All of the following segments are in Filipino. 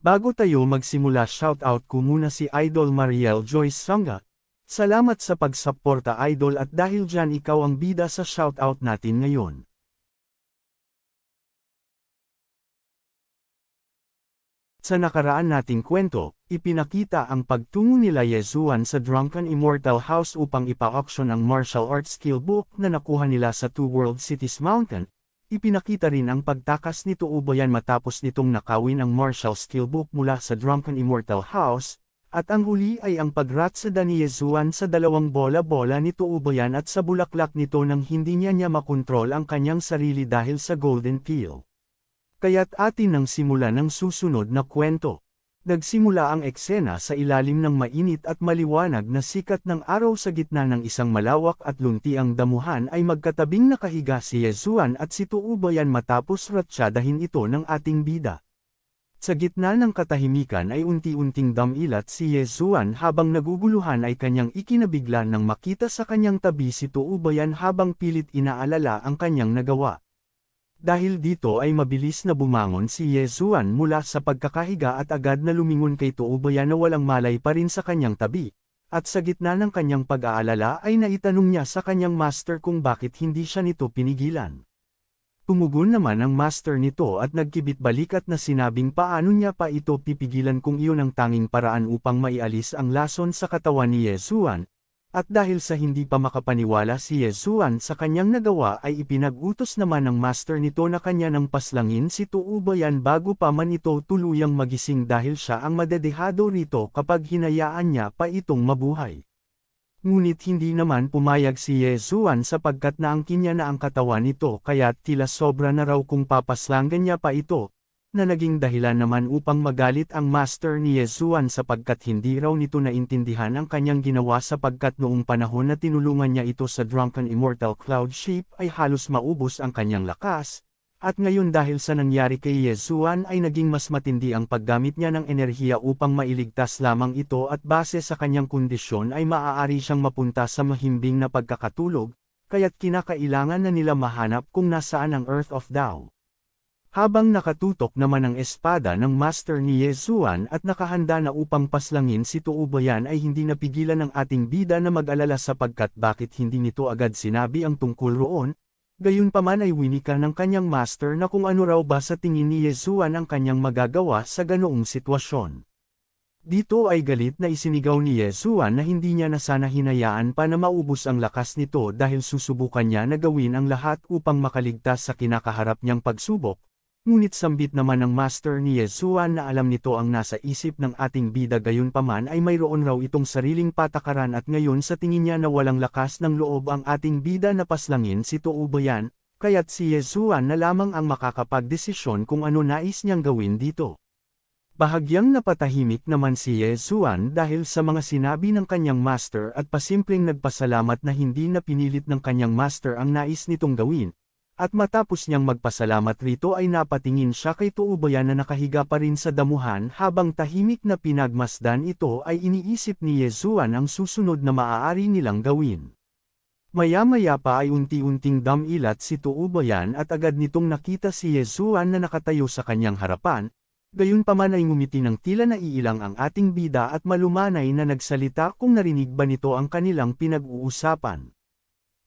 Bago tayo magsimula, shoutout ko muna si Idol Mariel Joyce Sangga. Salamat sa pagsuporta Idol, at dahil dyan ikaw ang bida sa shoutout natin ngayon. Sa nakaraan nating kwento, ipinakita ang pagtungo nila Yezuan sa Drunken Immortal House upang ipa-auction ang martial arts skill book na nakuha nila sa Two World Cities Mountain. Ipinakita rin ang pagtakas ni Tuubayan matapos nitong nakawin ang martial skill book mula sa Drunken Immortal House, at ang huli ay ang pagratsada ni Yezuan sa dalawang bola-bola ni Tuubayan at sa bulaklak nito nang hindi niya makontrol ang kanyang sarili dahil sa golden peel. Kaya't atin nang simulan ang susunod na kwento. Nagsimula ang eksena sa ilalim ng mainit at maliwanag na sikat ng araw sa gitna ng isang malawak at luntiang damuhan ay magkatabing nakahiga si Yezuan at si Tuubayan matapos ratsadahin ito ng ating bida. Sa gitna ng katahimikan ay unti-unting damilat si Yezuan habang naguguluhan ay kanyang ikinabigla nang makita sa kanyang tabi si Tuubayan habang pilit inaalala ang kanyang nagawa. Dahil dito ay mabilis na bumangon si Yezuan mula sa pagkakahiga at agad na lumingon kay Tuubayan na walang malay pa rin sa kanyang tabi, at sa gitna ng kanyang pag-aalala ay naitanong niya sa kanyang master kung bakit hindi siya nito pinigilan. Tumugon naman ang master nito at nagkibit-balik at na sinabing paano niya pa ito pipigilan kung iyon ang tanging paraan upang maialis ang lason sa katawan ni Yezuan. At dahil sa hindi pa makapaniwala si Yezuan sa kanyang nagawa ay ipinag-utos naman ng master nito na kanya nang paslangin si Tuubayan bago pa man ito tuluyang magising dahil siya ang madedehado rito kapag hinayaan niya pa itong mabuhay. Ngunit hindi naman pumayag si Yezuan sapagkat naangkin niya na ang katawan nito kaya't tila sobra na raw kung papaslangan niya pa ito, na naging dahilan naman upang magalit ang master ni Yezuan sapagkat hindi raw nito naintindihan ang kanyang ginawa sapagkat noong panahon na tinulungan niya ito sa Drunken Immortal Cloud Ship ay halos maubos ang kanyang lakas, at ngayon dahil sa nangyari kay Yezuan ay naging mas matindi ang paggamit niya ng enerhiya upang mailigtas lamang ito at base sa kanyang kondisyon ay maaari siyang mapunta sa mahimbing na pagkakatulog, kaya't kinakailangan na nila mahanap kung nasaan ang Earth of Tao. Habang nakatutok naman ang espada ng master ni Yezuan at nakahanda na upang paslangin si Tuubayan ay hindi napigilan ng ating bida na mag-alala sapagkat bakit hindi nito agad sinabi ang tungkol roon, gayunpaman ay winika ng kanyang master na kung ano raw ba sa tingin ni Yezuan ang kanyang magagawa sa ganoong sitwasyon. Dito ay galit na isinigaw ni Yezuan na hindi niya na sana hinayaan pa na maubos ang lakas nito dahil susubukan niya na gawin ang lahat upang makaligtas sa kinakaharap niyang pagsubok. Ngunit sambit naman ng master ni Yezuan na alam nito ang nasa isip ng ating bida gayunpaman ay mayroon raw itong sariling patakaran at ngayon sa tingin niya na walang lakas ng loob ang ating bida na paslangin si Tuubayan, kaya't si Yezuan na lamang ang makakapagdesisyon kung ano nais niyang gawin dito. Bahagyang napatahimik naman si Yezuan dahil sa mga sinabi ng kanyang master at pasimpleng nagpasalamat na hindi na pinilit ng kanyang master ang nais nitong gawin. At matapos niyang magpasalamat rito ay napatingin siya kay Tuubayan na nakahiga pa rin sa damuhan habang tahimik na pinagmasdan ito ay iniisip ni Yezuan ang susunod na maaari nilang gawin. Maya-maya pa ay unti-unting damilat si Tuubayan at agad nitong nakita si Yezuan na nakatayo sa kanyang harapan, gayunpaman ay ngumiti ng tila naiilang ang ating bida at malumanay na nagsalita kung narinig ba nito ang kanilang pinag-uusapan.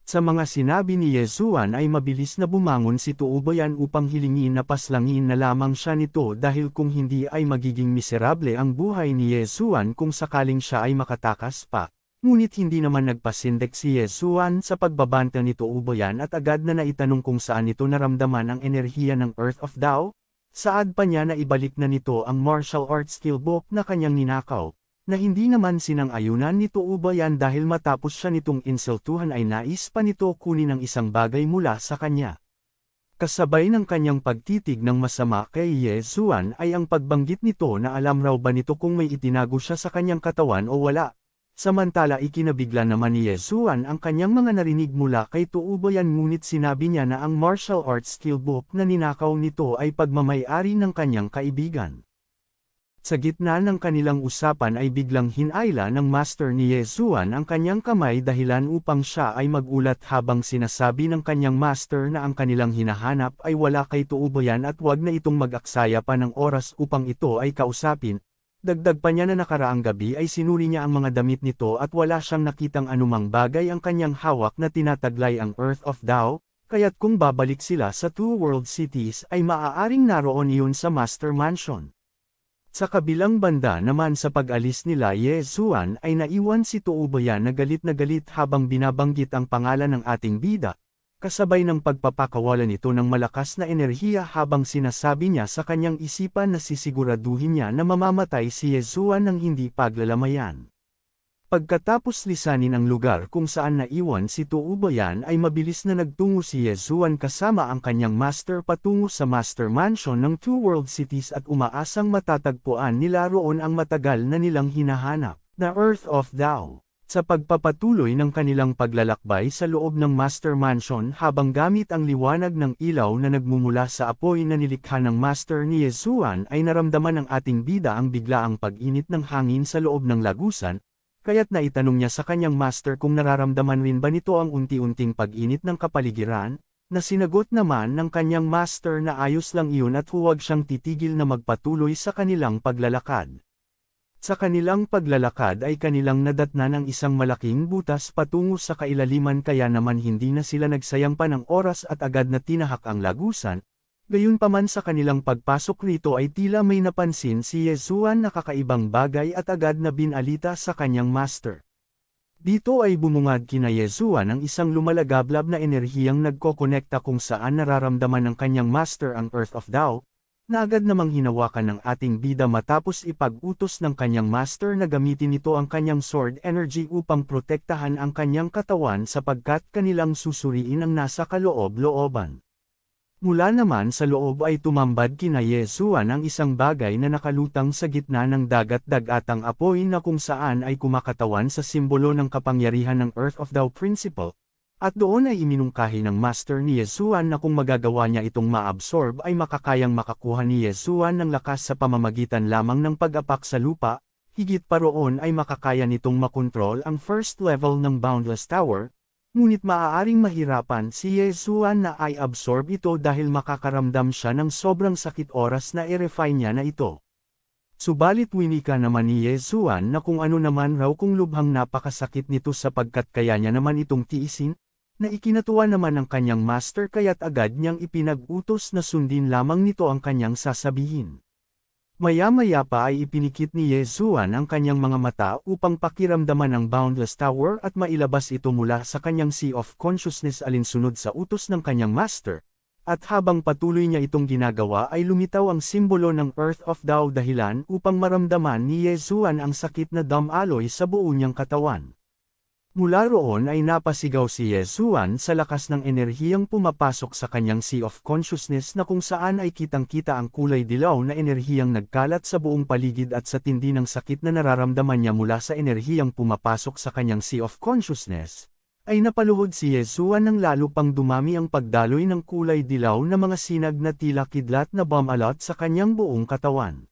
Sa mga sinabi ni Yezuan ay mabilis na bumangon si Tuubayan upang hilingin na paslangin na lamang siya nito dahil kung hindi ay magiging miserable ang buhay ni Yezuan kung sakaling siya ay makatakas pa. Ngunit hindi naman nagpasindek si Yezuan sa pagbabanta ni Tuubayan at agad na naitanong kung saan ito naramdaman ang enerhiya ng Earth of Tao. Saad pa niya na ibalik na nito ang martial arts skill book na kanyang ninakaw, na hindi naman sinang-ayunan ni Tuubayan dahil matapos siya nitong insultuhan ay nais pa nito kunin ang isang bagay mula sa kanya. Kasabay ng kanyang pagtitig ng masama kay Yezuan ay ang pagbanggit nito na alam raw ba nito kung may itinago siya sa kanyang katawan o wala. Samantala ikinabigla naman ni Yezuan ang kanyang mga narinig mula kay Tuubayan ngunit sinabi niya na ang martial arts skill book na ninakaw nito ay pagmamay-ari ng kanyang kaibigan. Sa gitna ng kanilang usapan ay biglang hinayla ng master ni Yezuan ang kanyang kamay dahilan upang siya ay magulat habang sinasabi ng kanyang master na ang kanilang hinahanap ay wala kay Tuubayan at wag na itong mag-aksaya pa ng oras upang ito ay kausapin. Dagdag pa niya na nakaraang gabi ay sinuri niya ang mga damit nito at wala siyang nakitang anumang bagay ang kanyang hawak na tinataglay ang Earth of Tao, kaya't kung babalik sila sa Two World Cities ay maaaring naroon iyon sa Master Mansion. Sa kabilang banda naman sa pag-alis nila Yezuan ay naiwan si Tuubayan na galit habang binabanggit ang pangalan ng ating bida, kasabay ng pagpapakawalan nito ng malakas na enerhiya habang sinasabi niya sa kanyang isipan na sisiguraduhin niya na mamamatay si Yezuan ng hindi paglalamayan. Pagkatapos lisanin ang lugar kung saan naiwan si Tuubayan ay mabilis na nagtungo si Yezuan kasama ang kanyang master patungo sa Master Mansion ng Two World Cities at umaasang matatagpuan nila roon ang matagal na nilang hinahanap, na Earth of Tao. Sa pagpapatuloy ng kanilang paglalakbay sa loob ng Master Mansion habang gamit ang liwanag ng ilaw na nagmumula sa apoy na nilikha ng master ni Yezuan ay naramdaman ng ating bida ang biglaang pag-init ng hangin sa loob ng lagusan, kaya't naitanong niya sa kanyang master kung nararamdaman rin ba nito ang unti-unting pag-init ng kapaligiran, na sinagot naman ng kanyang master na ayos lang iyon at huwag siyang titigil na magpatuloy sa kanilang paglalakad. Sa kanilang paglalakad ay kanilang nadatna ng isang malaking butas patungo sa kailaliman kaya naman hindi na sila nagsayang pa ng oras at agad na tinahak ang lagusan. Gayunpaman sa kanilang pagpasok rito ay tila may napansin si Yezuan na kakaibang bagay at agad na binalita sa kanyang master. Dito ay bumungad kina Yezuan ang isang lumalagablab na enerhiyang nagkokonekta kung saan nararamdaman ng kanyang master ang Earth of Tao, na agad namang hinawakan ng ating bida matapos ipag-utos ng kanyang master na gamitin nito ang kanyang sword energy upang protektahan ang kanyang katawan sapagkat kanilang susuriin ang nasa kaloob-looban. Mula naman sa loob ay tumambad kina Yezuan ang isang bagay na nakalutang sa gitna ng dagat-dagatang apoy na kung saan ay kumakatawan sa simbolo ng kapangyarihan ng Earth of Tao Principle, at doon ay iminungkahi ng master ni Yezuan na kung magagawa niya itong ma-absorb ay makakayang makakuha ni Yezuan ng lakas sa pamamagitan lamang ng pag-apak sa lupa, higit pa roon ay makakaya nitong makontrol ang first level ng Boundless Tower. Ngunit maaaring mahirapan si Yezuan na i-absorb ito dahil makakaramdam siya ng sobrang sakit oras na i-refine niya na ito. Subalit winika naman ni Yezuan na kung ano naman raw kung lubhang napakasakit nito sapagkat kaya niya naman itong tiisin, na ikinatuwa naman ng kanyang master kaya't agad niyang ipinag-utos na sundin lamang nito ang kanyang sasabihin. Maya-maya pa ay ipinikit ni Yezuan ang kanyang mga mata upang pakiramdaman ang Boundless Tower at mailabas ito mula sa kanyang Sea of Consciousness alinsunod sa utos ng kanyang master. At habang patuloy niya itong ginagawa ay lumitaw ang simbolo ng Earth of Tao dahilan upang maramdaman ni Yezuan ang sakit na damaloy sa buo niyang katawan. Mula roon ay napasigaw si Yezuan sa lakas ng enerhiyang pumapasok sa kanyang Sea of Consciousness na kung saan ay kitang-kita ang kulay dilaw na enerhiyang nagkalat sa buong paligid at sa tindi ng sakit na nararamdaman niya mula sa enerhiyang pumapasok sa kanyang Sea of Consciousness, ay napaluhod si Yezuan nang lalo pang dumami ang pagdaloy ng kulay dilaw na mga sinag na tila kidlat na bumalot sa kanyang buong katawan.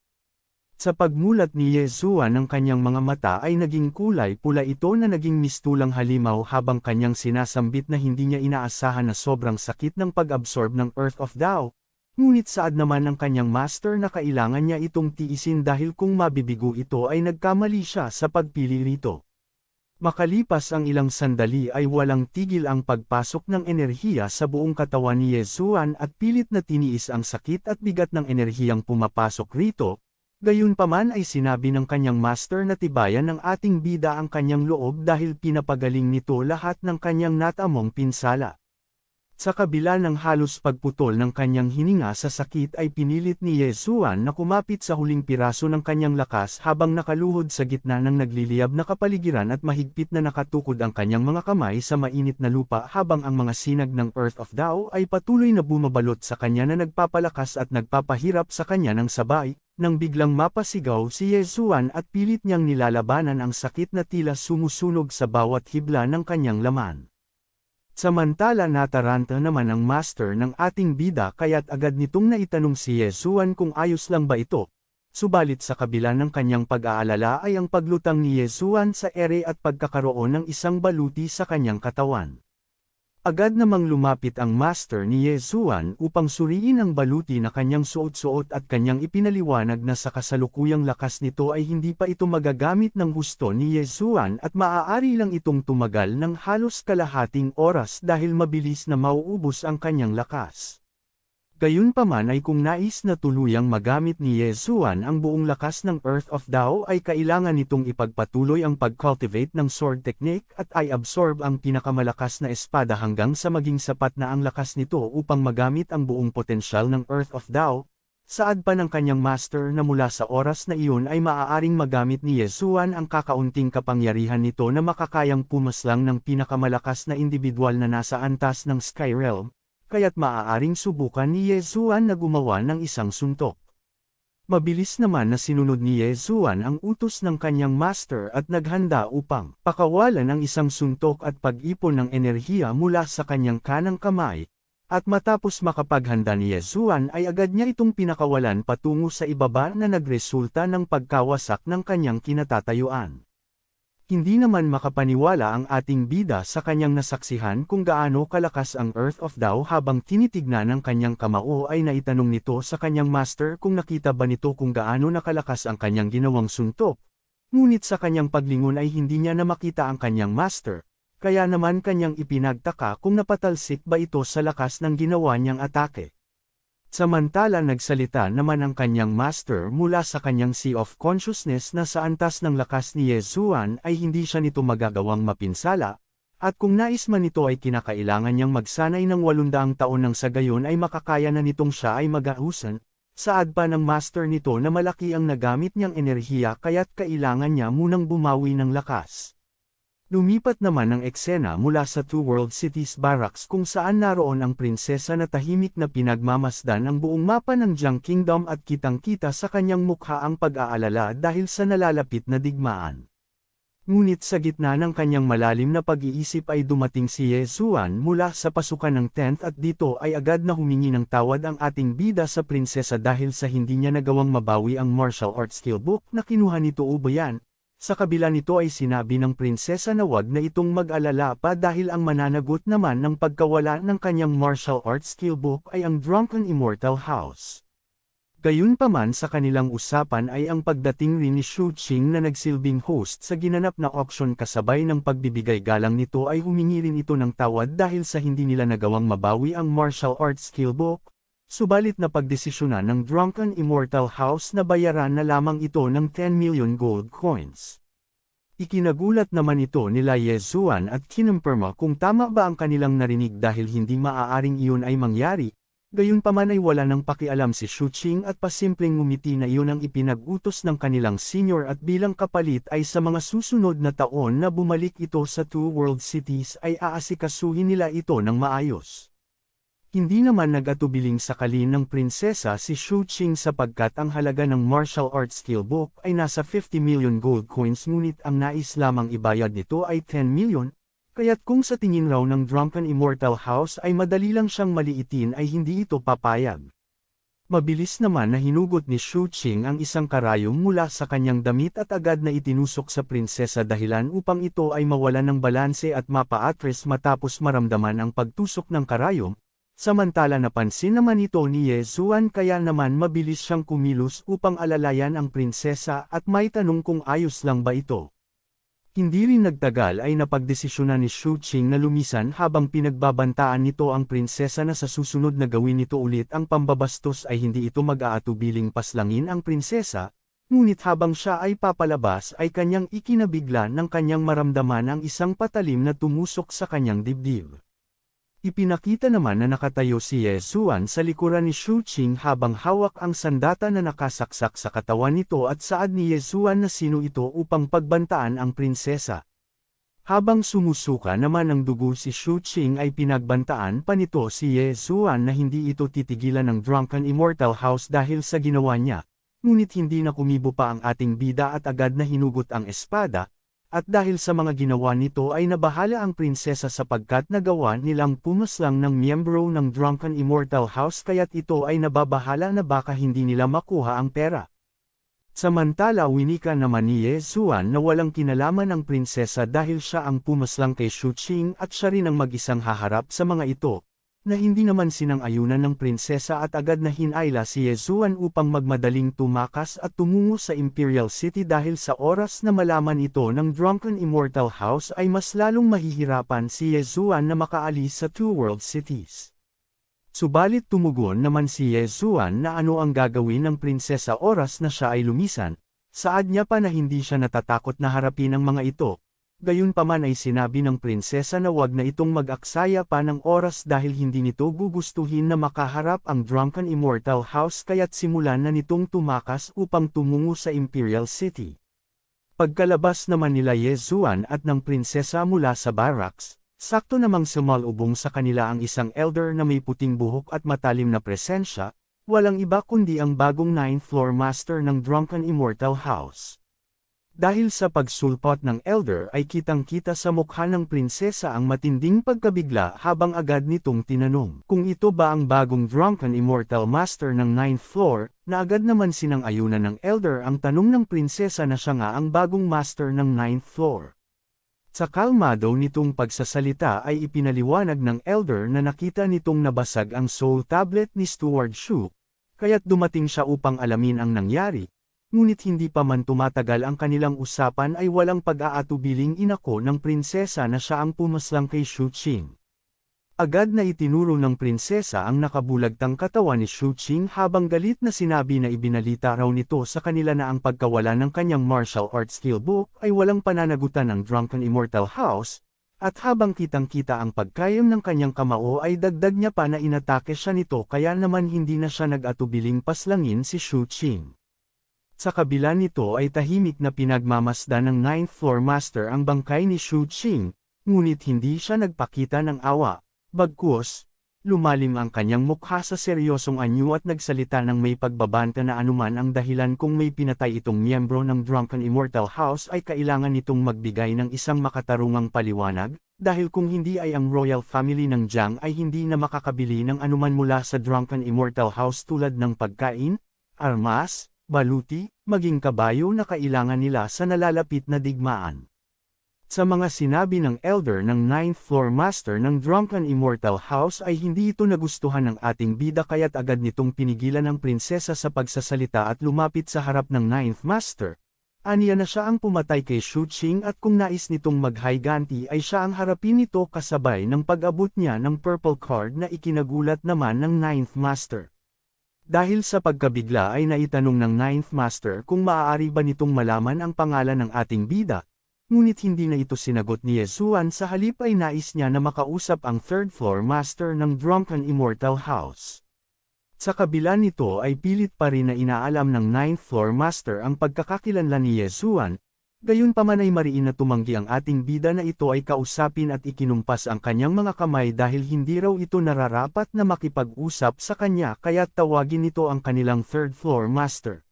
Sa pagmulat ni Yezuan ng kanyang mga mata ay naging kulay pula ito na naging mistulang halimaw habang kanyang sinasambit na hindi niya inaasahan na sobrang sakit ng pag-absorb ng Earth of Tao, ngunit saad naman ng kanyang master na kailangan niya itong tiisin dahil kung mabibigo ito ay nagkamali siya sa pagpili rito. Makalipas ang ilang sandali ay walang tigil ang pagpasok ng enerhiya sa buong katawan ni Yezuan at pilit na tiniis ang sakit at bigat ng enerhiyang pumapasok rito. Gayunpaman ay sinabi ng kanyang master na tibayan ng ating bida ang kanyang loob dahil pinapagaling nito lahat ng kanyang natamong pinsala. Sa kabila ng halos pagputol ng kanyang hininga sa sakit ay pinilit ni Yezuan na kumapit sa huling piraso ng kanyang lakas habang nakaluhod sa gitna ng nagliliyab na kapaligiran at mahigpit na nakatukod ang kanyang mga kamay sa mainit na lupa habang ang mga sinag ng Earth of Tao ay patuloy na bumabalot sa kanya na nagpapalakas at nagpapahirap sa kanya ng sabay. Nang biglang mapasigaw si Yezuan at pilit niyang nilalabanan ang sakit na tila sumusunog sa bawat hibla ng kanyang laman. Samantala nataranta naman ang master ng ating bida kaya't agad nitong naitanong si Yezuan kung ayos lang ba ito, Subalit sa kabila ng kanyang pag-aalala ay ang paglutang ni Yesuan sa ere at pagkakaroon ng isang baluti sa kanyang katawan. Agad namang lumapit ang master ni Yesuan upang suriin ang baluti na kanyang suot-suot at kanyang ipinaliwanag na sa kasalukuyang lakas nito ay hindi pa ito magagamit ng gusto ni Yesuan at maaari lang itong tumagal ng halos kalahating oras dahil mabilis na mauubos ang kanyang lakas. Gayunpaman ay kung nais na tuluyang magamit ni Yesuan ang buong lakas ng Earth of Tao ay kailangan nitong ipagpatuloy ang pag-cultivate ng sword technique at ay absorb ang pinakamalakas na espada hanggang sa maging sapat na ang lakas nito upang magamit ang buong potensyal ng Earth of Tao. Saad pa ng kanyang master na mula sa oras na iyon ay maaaring magamit ni Yesuan ang kakaunting kapangyarihan nito na makakayang pumaslang ng pinakamalakas na individual na nasa antas ng Sky Realm. Kaya't maaaring subukan ni Yesuan na gumawa ng isang suntok. Mabilis naman na sinunod ni Yesuan ang utos ng kanyang master at naghanda upang pakawalan ang isang suntok at pag-ipon ng enerhiya mula sa kanyang kanang kamay, at matapos makapaghanda ni Yesuan ay agad niya itong pinakawalan patungo sa ibaba na nagresulta ng pagkawasak ng kanyang kinatatayuan. Hindi naman makapaniwala ang ating bida sa kanyang nasaksihan kung gaano kalakas ang Earth of Tao habang tinitignan ng kanyang kamao ay naitanong nito sa kanyang master kung nakita ba nito kung gaano nakalakas ang kanyang ginawang suntok. Ngunit sa kanyang paglingon ay hindi niya na makita ang kanyang master, kaya naman kanyang ipinagtaka kung napatalsik ba ito sa lakas ng ginawa niyang atake. Samantala nagsalita naman ang kanyang master mula sa kanyang Sea of Consciousness na sa antas ng lakas ni Yesuan ay hindi siya nito magagawang mapinsala, at kung nais man nito ay kinakailangan niyang magsanay ng 800 taon nang sa gayon ay makakaya na nitong siya ay mag-ahusan. Saad pa ng master nito na malaki ang nagamit niyang enerhiya kaya't kailangan niya munang bumawi ng lakas. Lumipat naman ang eksena mula sa Two World Cities Barracks kung saan naroon ang prinsesa na tahimik na pinagmamasdan ang buong mapa ng Jiang Kingdom at kitang-kita sa kanyang mukha ang pag-aalala dahil sa nalalapit na digmaan. Ngunit sa gitna ng kanyang malalim na pag-iisip ay dumating si Yesuan mula sa pasukan ng 10th at dito ay agad na humingi ng tawad ang ating bida sa prinsesa dahil sa hindi niya nagawang mabawi ang martial arts skill book na kinuha nito ubayan. Sa kabila nito ay sinabi ng prinsesa na wag na itong mag-alala pa dahil ang mananagot naman ng pagkawala ng kanyang martial arts skill book ay ang Drunken Immortal House. Gayunpaman sa kanilang usapan ay ang pagdating rin ni Shu Qing na nagsilbing host sa ginanap na auction kasabay ng pagbibigay galang nito ay humingi rin ito ng tawad dahil sa hindi nila nagawang mabawi ang martial arts skill book. Subalit na pagdesisyonan ng Drunken Immortal House na bayaran na lamang ito ng 10 million gold coins. Ikinagulat naman ito nila Yesuan at kinumpirma kung tama ba ang kanilang narinig dahil hindi maaaring iyon ay mangyari, gayunpaman ay wala nang pakialam si Shu Qing at pasimpleng ngumiti na iyon ang ipinag-utos ng kanilang senior at bilang kapalit ay sa mga susunod na taon na bumalik ito sa Two World Cities ay aasikasuhin nila ito ng maayos. Hindi naman nag-atubiling sakalin ng prinsesa si Shu Qing sapagkat ang halaga ng martial arts skill book ay nasa 50 million gold coins ngunit ang nais lamang ibayad nito ay 10 million, kaya't kung sa tingin raw ng Drunken Immortal House ay madali lang siyang maliitin ay hindi ito papayag. Mabilis naman na hinugot ni Shu Qing ang isang karayom mula sa kanyang damit at agad na itinusok sa prinsesa dahilan upang ito ay mawalan ng balanse at mapa-atras matapos maramdaman ang pagtusok ng karayom. Samantala napansin naman ito ni Yesuan kaya naman mabilis siyang kumilos upang alalayan ang prinsesa at may tanong kung ayos lang ba ito. Hindi rin nagtagal ay napagdesisyonan ni Shu Qing na lumisan habang pinagbabantaan nito ang prinsesa na sa susunod na gawin nito ulit ang pambabastos ay hindi ito mag-aatubiling paslangin ang prinsesa, ngunit habang siya ay papalabas ay kanyang ikinabigla ng kanyang maramdaman ang isang patalim na tumusok sa kanyang dibdib. Ipinakita naman na nakatayo si Yesuan sa likuran ni Shu Qing habang hawak ang sandata na nakasaksak sa katawan nito at saad ni Yesuan na sino ito upang pagbantaan ang prinsesa. Habang sumusuka naman ang dugo si Shu Qing ay pinagbantaan pa nito si Yesuan na hindi ito titigilan ng Drunken Immortal House dahil sa ginawa niya, ngunit hindi na kumibo pa ang ating bida at agad na hinugot ang espada. At dahil sa mga ginawa nito ay nabahala ang prinsesa sapagkat nagawa nilang pumaslang ng miyembro ng Drunken Immortal House kaya't ito ay nababahala na baka hindi nila makuha ang pera. Samantala winika naman ni Ye Zuan na walang kinalaman ang prinsesa dahil siya ang pumaslang kay Shu Qing at siya rin ang mag-isang haharap sa mga ito, na hindi naman sinang-ayunan ng prinsesa at agad na hinayla si Ye Zuan upang magmadaling tumakas at tumungo sa Imperial City dahil sa oras na malaman ito ng Drunken Immortal House ay mas lalong mahihirapan si Ye Zuan na makaalis sa Two World Cities. Subalit tumugon naman si Ye Zuan na ano ang gagawin ng prinsesa oras na siya ay lumisan, saad niya pa na hindi siya natatakot na harapin ang mga ito, gayunpaman ay sinabi ng prinsesa na wag na itong mag-aksaya pa ng oras dahil hindi nito gugustuhin na makaharap ang Drunken Immortal House kaya't simulan na nitong tumakas upang tumungo sa Imperial City. Pagkalabas naman nila Ye Zuan at ng prinsesa mula sa barracks, sakto namang sumalubong sa kanila ang isang elder na may puting buhok at matalim na presensya, walang iba kundi ang bagong 9th floor master ng Drunken Immortal House. Dahil sa pagsulpot ng elder ay kitang-kita sa mukha ng prinsesa ang matinding pagkabigla habang agad nitong tinanong kung ito ba ang bagong Drunken Immortal Master ng 9th floor, na agad naman sinang-ayunan ng elder ang tanong ng prinsesa na siya nga ang bagong master ng 9th floor. Sa kalmado nitong pagsasalita ay ipinaliwanag ng elder na nakita nitong nabasag ang soul tablet ni Steward Shu, kaya't dumating siya upang alamin ang nangyari, ngunit hindi pa man tumatagal ang kanilang usapan ay walang pag-aatubiling inako ng prinsesa na siya ang pumaslang kay Shu Qing. Agad na itinuro ng prinsesa ang nakabulagtang katawan ni Shu Qing habang galit na sinabi na ibinalita raw nito sa kanila na ang pagkawala ng kanyang martial arts skill book ay walang pananagutan ng Drunken Immortal House, at habang kitang-kita ang pagkayam ng kanyang kamao ay dagdag niya pa na inatake siya nito kaya naman hindi na siya nag-atubiling paslangin si Shu Qing. Sa kabila nito ay tahimik na pinagmamasdan ng 9th floor master ang bangkay ni Shu Qing, ngunit hindi siya nagpakita ng awa. Bagkus, lumalim ang kanyang mukha sa seryosong anyo at nagsalita ng may pagbabanta na anuman ang dahilan kung may pinatay itong miyembro ng Drunken Immortal House ay kailangan nitong magbigay ng isang makatarungang paliwanag, dahil kung hindi ay ang royal family ng Jiang ay hindi na makakabili ng anuman mula sa Drunken Immortal House tulad ng pagkain, armas, baluti, maging kabayo na kailangan nila sa nalalapit na digmaan. Sa mga sinabi ng elder ng 9th floor master ng Drunken Immortal House ay hindi ito nagustuhan ng ating bida kaya't agad nitong pinigilan ng prinsesa sa pagsasalita at lumapit sa harap ng 9th master. Aniya na siya ang pumatay kay Shu Qing at kung nais nitong maghiganti ay siya ang harapin nito kasabay ng pag-abot niya ng purple card na ikinagulat naman ng 9th master. Dahil sa pagkabigla ay naitanong ng 9th master kung maaari ba nitong malaman ang pangalan ng ating bida. Ngunit hindi na ito sinagot ni Ye Zuan sa halip ay nais niya na makausap ang 3rd floor master ng Drunken Immortal House. Sa kabila nito ay pilit pa rin na inaalam ng 9th floor master ang pagkakakilanlan ni Ye Zuan, gayunpaman ay mariin na tumanggi ang ating bida na ito ay kausapin at ikinumpas ang kanyang mga kamay dahil hindi raw ito nararapat na makipag-usap sa kanya kaya't tawagin nito ang kanilang 3rd floor master.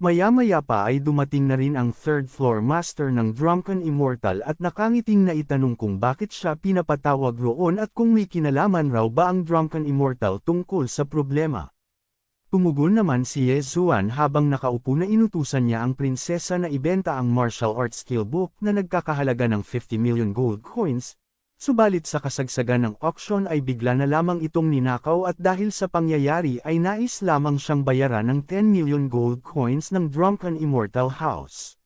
Maya-maya pa ay dumating na rin ang 3rd floor master ng Drunken Immortal at nakangiting na itanong kung bakit siya pinapatawag roon at kung may kinalaman raw ba ang Drunken Immortal tungkol sa problema. Tumugon naman si Ye Zuan habang nakaupo na inutusan niya ang prinsesa na ibenta ang martial arts skill book na nagkakahalaga ng 50 million gold coins. Subalit sa kasagsagan ng auction ay bigla na lamang itong ninakaw at dahil sa pangyayari ay nais lamang siyang bayaran ng 10 million gold coins ng Drunken Immortal House.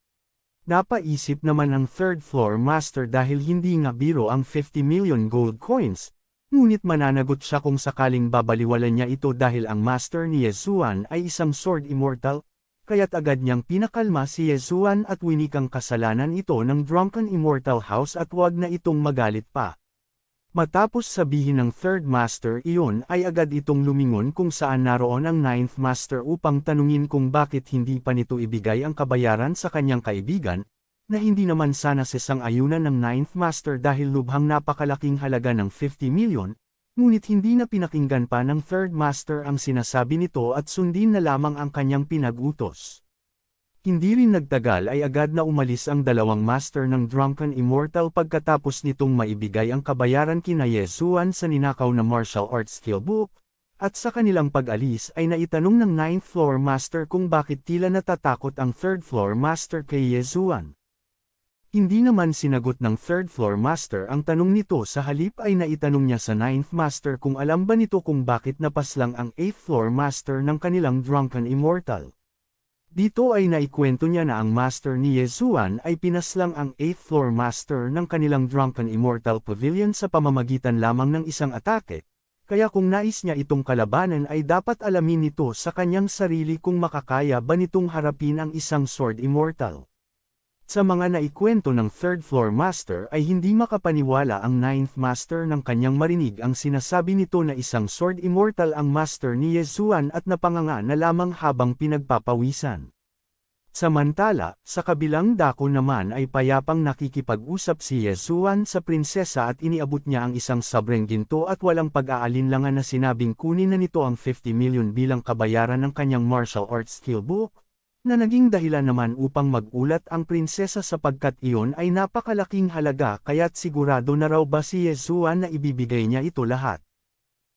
Napaisip naman ang 3rd floor master dahil hindi nga biro ang 50 million gold coins, ngunit mananagot siya kung sakaling babaliwalan niya ito dahil ang master ni Ye Zuan ay isang sword immortal, kaya't agad niyang pinakalma si Ye Zuan at winikang kasalanan ito ng Drunken Immortal House at wag na itong magalit pa. Matapos sabihin ng 3rd master iyon ay agad itong lumingon kung saan naroon ang 9th master upang tanungin kung bakit hindi pa nito ibigay ang kabayaran sa kanyang kaibigan, na hindi naman sana sasang-ayunan ng 9th master dahil lubhang napakalaking halaga ng 50 million, ngunit hindi na pinakinggan pa ng 3rd master ang sinasabi nito at sundin na lamang ang kanyang pinag-utos. Hindi rin nagtagal ay agad na umalis ang dalawang master ng Drunken Immortal pagkatapos nitong maibigay ang kabayaran kina Ye Zuan sa ninakaw na martial arts skill book, At sa kanilang pag-alis ay naitanong ng 9th floor master kung bakit tila natatakot ang 3rd floor master kay Yezuan. Hindi naman sinagot ng 3rd floor master ang tanong nito, sa halip ay naitanong niya sa 9th master kung alam ba nito kung bakit napaslang ang 8th floor master ng kanilang drunken immortal. Dito ay naikwento niya na ang master ni Yezuan ay pinaslang ang 8th floor master ng kanilang drunken immortal pavilion sa pamamagitan lamang ng isang atake. Kaya kung nais niya itong kalabanan ay dapat alamin nito sa kanyang sarili kung makakaya ba nitong harapin ang isang sword immortal. Sa mga naikwento ng 3rd floor master ay hindi makapaniwala ang 9th master ng kanyang marinig ang sinasabi nito na isang sword immortal ang master ni Yezuan at napanganga na lamang habang pinagpapawisan. Samantala, sa kabilang dako naman ay payapang nakikipag-usap si Yezuan sa prinsesa at iniabot niya ang isang sabreng ginto at walang pag-aalinlangan na sinabing kunin na nito ang 50 million bilang kabayaran ng kanyang martial arts skill book, na naging dahilan naman upang magulat ang prinsesa sapagkat iyon ay napakalaking halaga kaya't sigurado na raw ba si Yezuan na ibibigay niya ito lahat.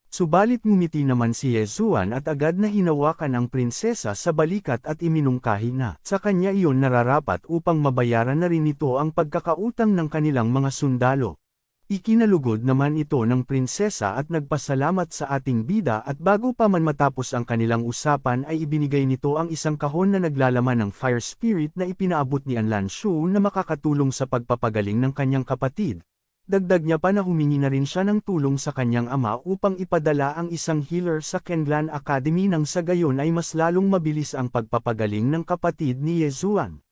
Subalit ngumiti naman si Yezuan at agad na hinawakan ang prinsesa sa balikat at iminungkahi na sa kanya iyon nararapat upang mabayaran na rin ito ang pagkakautang ng kanilang mga sundalo. Ikinalugod naman ito ng prinsesa at nagpasalamat sa ating bida at bago pa man matapos ang kanilang usapan ay ibinigay nito ang isang kahon na naglalaman ng fire spirit na ipinaabot ni Anlan Shu na makakatulong sa pagpapagaling ng kanyang kapatid. Dagdag niya pa na humingi na rin siya ng tulong sa kanyang ama upang ipadala ang isang healer sa Kenlan Academy nang sa gayon ay mas lalong mabilis ang pagpapagaling ng kapatid ni Yezuan.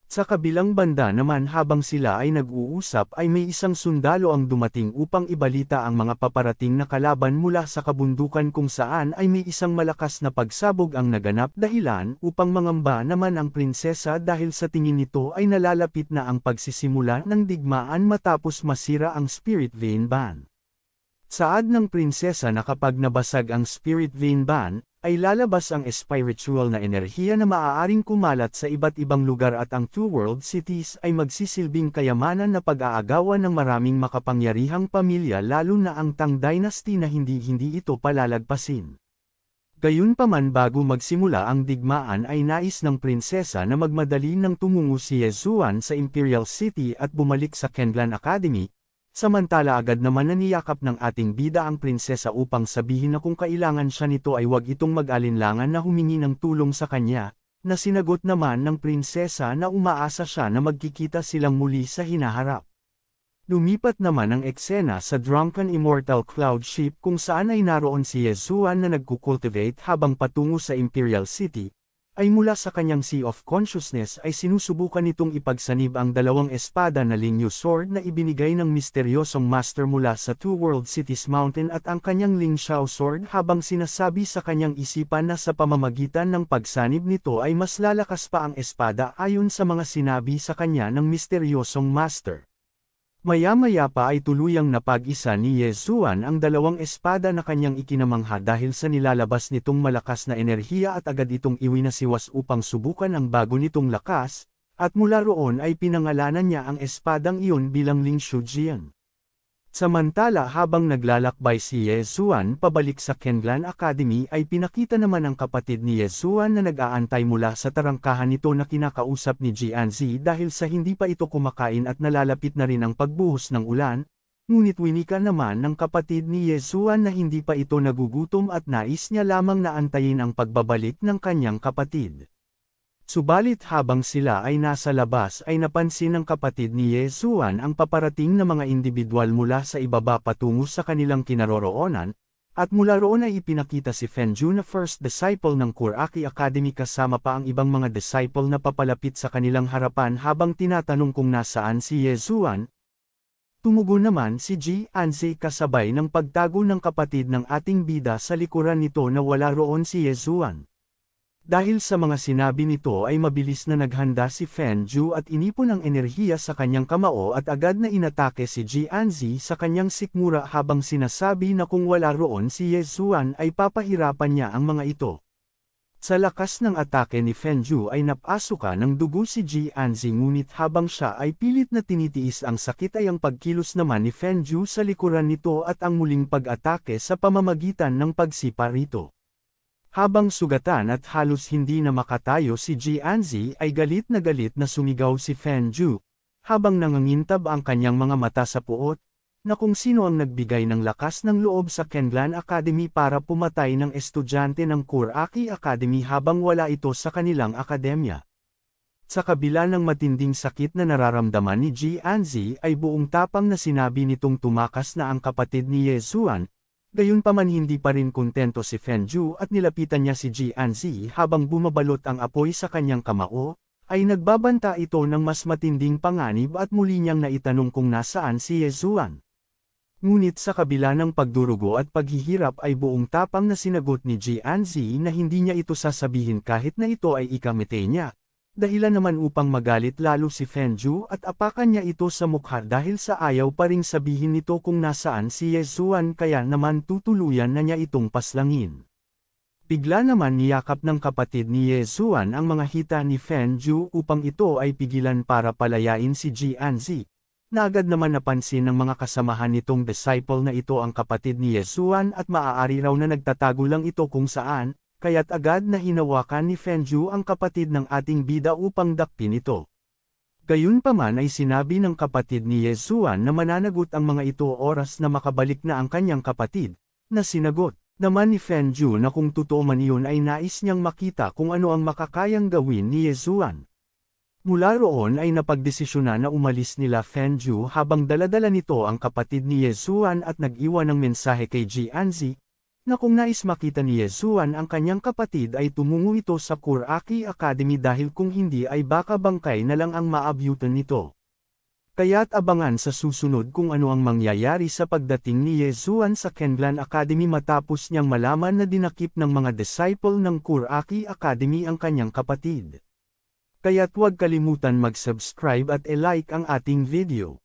Sa kabilang banda naman habang sila ay nag-uusap ay may isang sundalo ang dumating upang ibalita ang mga paparating na kalaban mula sa kabundukan kung saan ay may isang malakas na pagsabog ang naganap dahilan upang mangamba naman ang prinsesa dahil sa tingin nito ay nalalapit na ang pagsisimula ng digmaan matapos masira ang Spirit Vein Ban. Saad ng prinsesa na kapag nabasag ang Spirit Vein Ban, ay lalabas ang spiritual na enerhiya na maaaring kumalat sa iba't ibang lugar at ang Two World Cities ay magsisilbing kayamanan na pag-aagawan ng maraming makapangyarihang pamilya lalo na ang Tang Dynasty na hindi ito palalagpasin. Gayunpaman bago magsimula ang digmaan ay nais ng prinsesa na magmadali nang tumungo si Yezuan sa Imperial City at bumalik sa Kenlan Academy. Samantala agad naman naniyakap ng ating bida ang prinsesa upang sabihin na kung kailangan siya nito ay huwag itong mag-alinlangan na humingi ng tulong sa kanya, na sinagot naman ng prinsesa na umaasa siya na magkikita silang muli sa hinaharap. Lumipat naman ang eksena sa Drunken Immortal Cloud Ship kung saan ay naroon si Yezuan na nagkukultivate habang patungo sa Imperial City. Ay mula sa kanyang Sea of Consciousness ay sinusubukan nitong ipagsanib ang dalawang espada na Lingyu Sword na ibinigay ng misteryosong master mula sa Two World Cities Mountain at ang kanyang Ling Xiao Sword habang sinasabi sa kanyang isipan na sa pamamagitan ng pagsanib nito ay mas lalakas pa ang espada ayon sa mga sinabi sa kanya ng misteryosong master. Maya-maya pa ay tuluyang napag-isa ni Yezuan ang dalawang espada na kanyang ikinamangha dahil sa nilalabas nitong malakas na enerhiya at agad itong iwinasiwas upang subukan ang bago nitong lakas, at mula roon ay pinangalanan niya ang espadang iyon bilang Ling Shujian. Samantala habang naglalakbay si Yezuan pabalik sa Kenlan Academy ay pinakita naman ang kapatid ni Yezuan na nag-aantay mula sa tarangkahan nito na kinakausap ni Jianzi dahil sa hindi pa ito kumakain at nalalapit na rin ang pagbuhos ng ulan, ngunit winika naman ng kapatid ni Yezuan na hindi pa ito nagugutom at nais niya lamang na antayin ang pagbabalik ng kanyang kapatid. Subalit habang sila ay nasa labas ay napansin ng kapatid ni Yezuan ang paparating na mga individual mula sa ibaba patungo sa kanilang kinaroroonan, at mula roon ay ipinakita si Fenju na first disciple ng Kuraki Academy kasama pa ang ibang mga disciple na papalapit sa kanilang harapan habang tinatanong kung nasaan si Yezuan. Tumugon naman si Jianzi kasabay ng pagtago ng kapatid ng ating bida sa likuran nito na wala roon si Yezuan. Dahil sa mga sinabi nito ay mabilis na naghanda si Fenju at inipon ang enerhiya sa kanyang kamao at agad na inatake si Jianzi sa kanyang sikmura habang sinasabi na kung wala roon si Yezuan ay papahirapan niya ang mga ito. Sa lakas ng atake ni Fenju ay napasuka ng dugo si Ji Anzi ngunit habang siya ay pilit na tinitiis ang sakit ay ang pagkilos naman ni Fenju sa likuran nito at ang muling pag-atake sa pamamagitan ng pagsipa rito. Habang sugatan at halos hindi na makatayo si Ji Anzi ay galit na sumigaw si Fenju, habang nangangintab ang kanyang mga mata sa puot, na kung sino ang nagbigay ng lakas ng loob sa Kenlan Academy para pumatay ng estudyante ng Kuraki Academy habang wala ito sa kanilang akademya. Sa kabila ng matinding sakit na nararamdaman ni Ji Anzi ay buong tapang na sinabi nitong tumakas na ang kapatid ni Ye Zuan, gayunpaman hindi pa rin kontento si Fenju at nilapitan niya si Ji Anzi habang bumabalot ang apoy sa kanyang kamao, ay nagbabanta ito ng mas matinding panganib at muli niyang naitanong kung nasaan si Ye Zuan. Ngunit sa kabila ng pagdurugo at paghihirap ay buong tapang na sinagot ni Ji Anzi na hindi niya ito sasabihin kahit na ito ay ikamete niya. Dahilan naman upang magalit lalo si Fenju at apakan niya ito sa mukha dahil sa ayaw pa ring sabihin nito kung nasaan si Ye Zuan kaya naman tutuluyan na niya itong paslangin. Bigla naman niyakap ng kapatid ni Ye Zuan ang mga hita ni Fenju upang ito ay pigilan para palayain si Ji Anzi. Na agad naman napansin ng mga kasamahan nitong disciple na ito ang kapatid ni Ye Zuan at maaari raw na nagtatago lang ito kung saan, kaya't agad na hinawakan ni Fenju ang kapatid ng ating bida upang dakpin ito. Gayunpaman ay sinabi ng kapatid ni Ye Zuan na mananagot ang mga ito oras na makabalik na ang kanyang kapatid, na sinagot naman ni Fenju na kung totoo man iyon ay nais niyang makita kung ano ang makakayang gawin ni Ye Zuan. Mula roon ay napagdesisyonan na umalis nila Fenju habang daladala nito ang kapatid ni Ye Zuan at nag-iwan ng mensahe kay Ji Anzi, na kung nais makita ni Ye Zuan ang kanyang kapatid ay tumungo ito sa Kuraki Academy dahil kung hindi ay baka bangkay na lang ang maabyutan nito. Kaya't abangan sa susunod kung ano ang mangyayari sa pagdating ni Ye Zuan sa Kenlan Academy matapos niyang malaman na dinakip ng mga disciple ng Kuraki Academy ang kanyang kapatid. Kaya't huwag kalimutan mag-subscribe at i-like ang ating video.